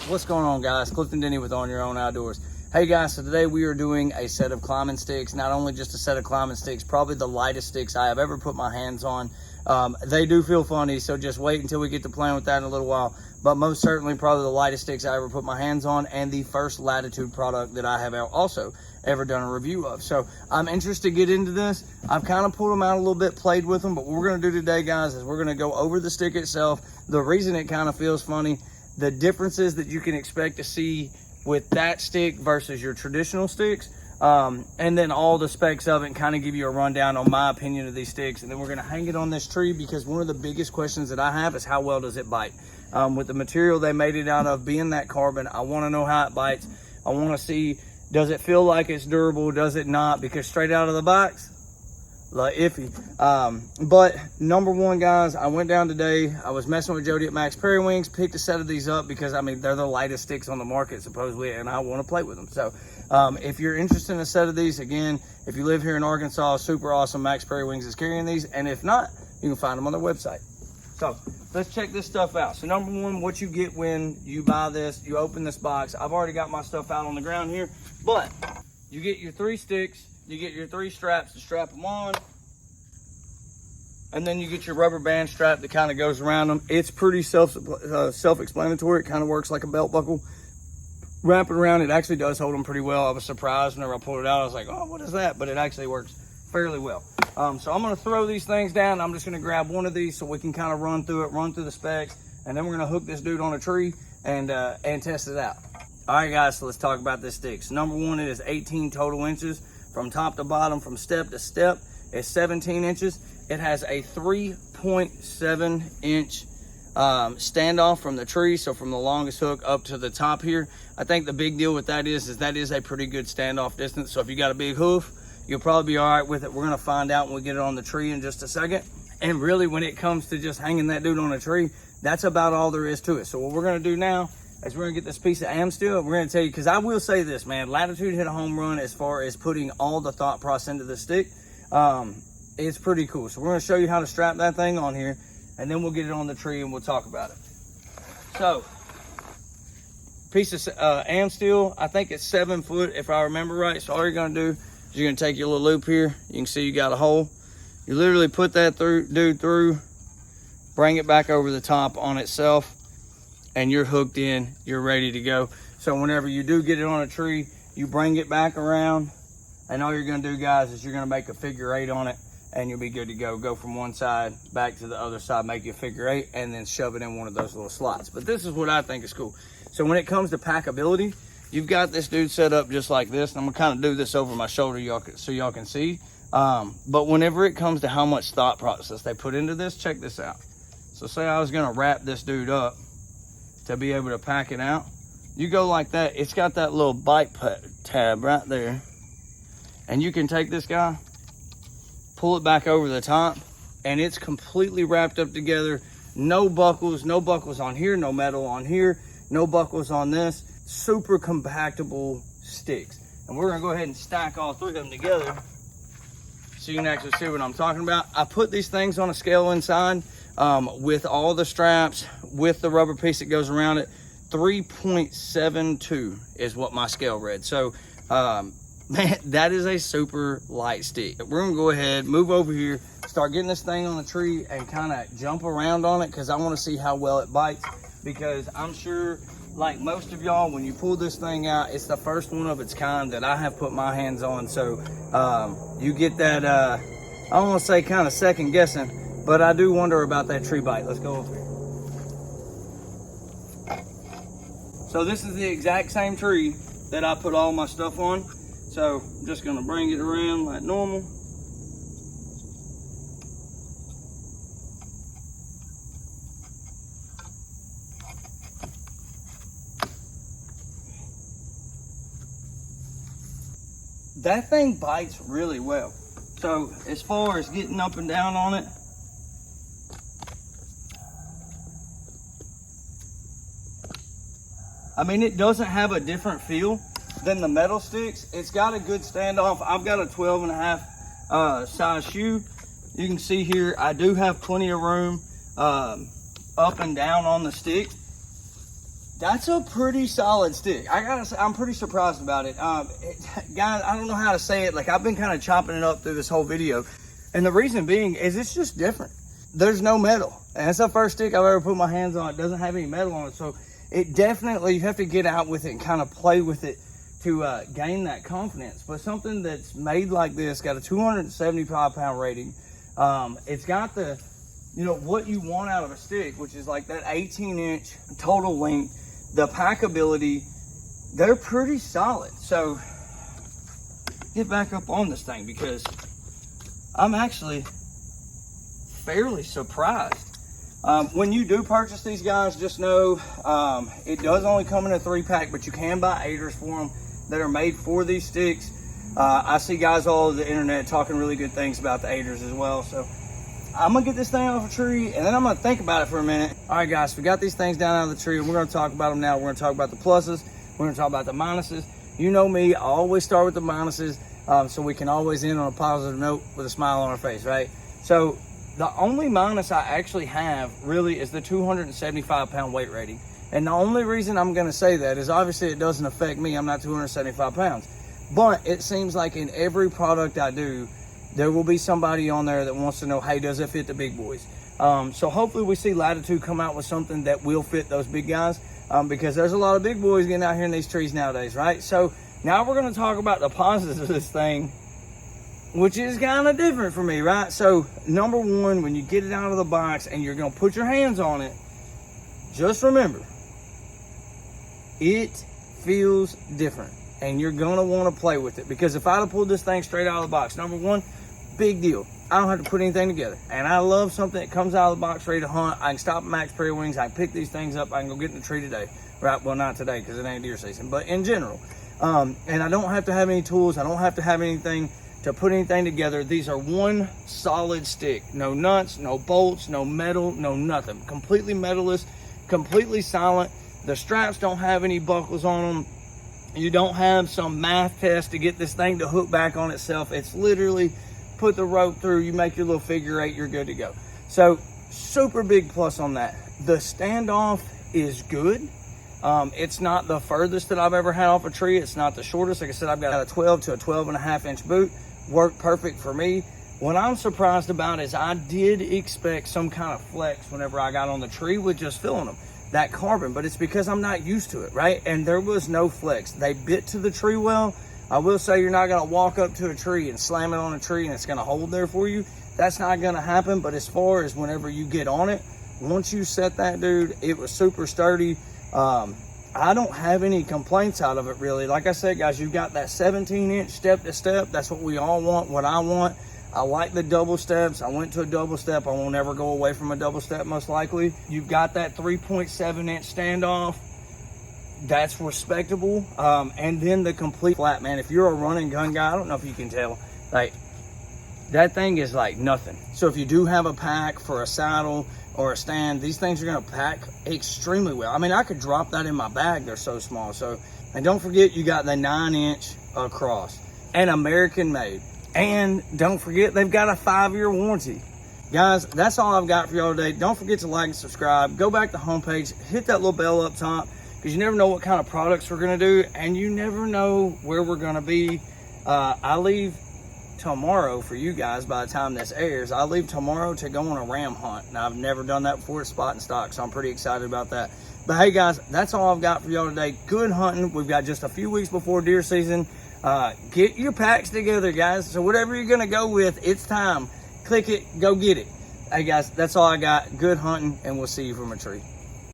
What's going on, guys? Clifton Denny with On Your Own Outdoors. Hey guys, so today we are doing a set of climbing sticks. Not only just a set of climbing sticks, probably the lightest sticks I have ever put my hands on. They do feel funny, so just wait until we get to playing with that in a little while. But most certainly probably the lightest sticks I ever put my hands on, and the first Latitude product that I have also ever done a review of. So I'm interested to get into this. I've kind of pulled them out a little bit, played with them, but what we're gonna do today, guys, is we're gonna go over the stick itself, the reason it kind of feels funny, the differences that you can expect to see with that stick versus your traditional sticks, and then all the specs of it, and kind of give you a rundown on my opinion of these sticks. And then we're going to hang it on this tree, because one of the biggest questions that I have is how well does it bite. With the material they made it out of being that carbon, I want to know how it bites. I want to see, does it feel like it's durable, does it not, because straight out of the box, like iffy. But number one, guys, I went down today, I was messing with Jody at Max Periwings, picked a set of these up because I mean they're the lightest sticks on the market supposedly, and I want to play with them. So if you're interested in a set of these, again, if you live here in Arkansas, super awesome, Max Periwings is carrying these, and if not, you can find them on their website. So let's check this stuff out. So number one, what you get when you buy this, you open this box. I've already got my stuff out on the ground here, but you get your 3 sticks, you get your 3 straps to strap them on, and then you get your rubber band strap that kind of goes around them. It's pretty self-explanatory. It kind of works like a belt buckle. Wrap it around, it actually does hold them pretty well. I was surprised whenever I pulled it out. I was like, oh, what is that? But it actually works fairly well. So I'm gonna throw these things down. I'm just gonna grab one of these so we can kind of run through it, run through the specs, and then we're gonna hook this dude on a tree and test it out. All right, guys, so let's talk about this stick. So number one, it is 18 total inches. From top to bottom, from step to step, it's 17 inches. It has a 3.7 inch standoff from the tree, so from the longest hook up to the top here. I think the big deal with that is that is a pretty good standoff distance. So if you got a big hoof, you'll probably be all right with it. We're gonna find out when we get it on the tree in just a second. And really, when it comes to just hanging that dude on a tree, that's about all there is to it. So what we're gonna do now is we're gonna get this piece of am steel. We're gonna tell you, because I will say this, man, Latitude hit a home run as far as putting all the thought process into the stick. It's pretty cool. So we're gonna show you how to strap that thing on here, and then we'll get it on the tree and we'll talk about it. So, piece of am steel, I think it's 7 foot if I remember right. So all you're gonna do is you're gonna take your little loop here. You can see you got a hole. You literally put that dude through, bring it back over the top on itself, and you're hooked in, you're ready to go. So whenever you do get it on a tree, you bring it back around, and all you're gonna do, guys, is you're gonna make a figure 8 on it, and you'll be good to go. Go from one side back to the other side, make you a figure 8, and then shove it in one of those little slots. But this is what I think is cool. So when it comes to packability, you've got this dude set up just like this, and I'm gonna kind of do this over my shoulder so y'all can see. But whenever it comes to how much thought process they put into this, check this out. So say I was gonna wrap this dude up to be able to pack it out. You go like that, it's got that little bite tab right there. And you can take this guy, pull it back over the top, and it's completely wrapped up together. No buckles on here, no metal on here, no buckles on this. Super compactable sticks. And we're gonna go ahead and stack all 3 of them together so you can actually see what I'm talking about. I put these things on a scale inside with all the straps, with the rubber piece that goes around it. 3.72 is what my scale read. So man, that is a super light stick. We're gonna go ahead, move over here, start getting this thing on the tree and kind of jump around on it, because I want to see how well it bites. Because I'm sure, like most of y'all, when you pull this thing out, it's the first one of its kind that I have put my hands on. So you get that, I don't want to say kind of second guessing, but I do wonder about that tree bite. Let's go over here. So this is the exact same tree that I put all my stuff on. So I'm just gonna bring it around like normal. That thing bites really well. So as far as getting up and down on it, I mean, it doesn't have a different feel than the metal sticks. It's got a good standoff. I've got a 12.5 size shoe. You can see here, I do have plenty of room up up and down on the stick, that's a pretty solid stick. I gotta say, I'm pretty surprised about it. Guys, I don't know how to say it. Like, I've been kind of chopping it up through this whole video. And the reason being is it's just different. There's no metal. And it's the first stick I've ever put my hands on. It doesn't have any metal on it. So it definitely, you have to get out with it and kind of play with it to gain that confidence. But something that's made like this, got a 275 pound rating. It's got the, you know, what you want out of a stick, which is like that 18-inch total length. The packability, they're pretty solid. So get back up on this thing, because I'm actually fairly surprised. When you do purchase these guys, just know it does only come in a 3-pack, but you can buy 8ers for them that are made for these sticks. I see guys all over the internet talking really good things about the 8ers as well. So I'm gonna get this thing off a tree, and then I'm gonna think about it for a minute. All right, guys, we got these things down out of the tree, and we're gonna talk about them now. We're gonna talk about the pluses. We're gonna talk about the minuses. You know me, I always start with the minuses, so we can always end on a positive note with a smile on our face, right? So the only minus I actually have really is the 275 pound weight rating. And the only reason I'm gonna say that is obviously it doesn't affect me. I'm not 275 pounds. But it seems like in every product I do, there will be somebody on there that wants to know, hey, does it fit the big boys? So hopefully we see Latitude come out with something that will fit those big guys, because there's a lot of big boys getting out here in these trees nowadays, right? So now we're gonna talk about the positives of this thing, which is kind of different for me, right? So number one, when you get it out of the box and you're gonna put your hands on it, just remember, it feels different. And you're gonna wanna play with it, because if I'd have pulled this thing straight out of the box, number one, big deal. I don't have to put anything together. And I love something that comes out of the box ready to hunt. I can stop at Max Prairie Wings. I can pick these things up. I can go get in the tree today. Right, well, not today because it ain't deer season, but in general. And I don't have to have any tools. I don't have to have anything to put anything together. These are one solid stick. No nuts, no bolts, no metal, no nothing. Completely metalist, completely silent. The straps don't have any buckles on them. You don't have some math test to get this thing to hook back on itself. It's literally put the rope through, you make your little figure 8, you're good to go. So super big plus on that. The standoff is good. It's not the furthest that I've ever had off a tree. It's not the shortest. Like I said, I've got a 12 to a 12.5 inch boot. Worked perfect for me. What I'm surprised about is I did expect some kind of flex whenever I got on the tree with just filling them. That carbon, but it's because I'm not used to it, right? And there was no flex. They bit to the tree well. I will say you're not gonna walk up to a tree and slam it on a tree and it's gonna hold there for you. That's not gonna happen, but as far as whenever you get on it, once you set that, dude, it was super sturdy. I don't have any complaints out of it, really. Like I said, guys, you've got that 17-inch step to step. That's what we all want, what I want. I like the double steps. I went to a double step. I won't ever go away from a double step, most likely. You've got that 3.7-inch standoff. That's respectable. And then the complete flat, man. If you're a running gun guy, I don't know if you can tell, like, that thing is like nothing. So if you do have a pack for a saddle or a stand, these things are gonna pack extremely well. I mean, I could drop that in my bag. They're so small. So, and don't forget, you got the 9-inch across and American made. And don't forget, they've got a 5-year warranty. Guys, that's all I've got for y'all today. Don't forget to like and subscribe. Go back to the homepage, hit that little bell up top, because you never know what kind of products we're gonna do, and you never know where we're gonna be. I leave tomorrow for you guys by the time this airs. I leave tomorrow to go on a ram hunt. Now, I've never done that before, spot and stock, so I'm pretty excited about that. But hey, guys, that's all I've got for y'all today. Good hunting. We've got just a few weeks before deer season. Get your packs together, guys. So whatever you're gonna go with, it's time. Click it, go get it. Hey guys, that's all I got. Good hunting, and we'll see you from a tree.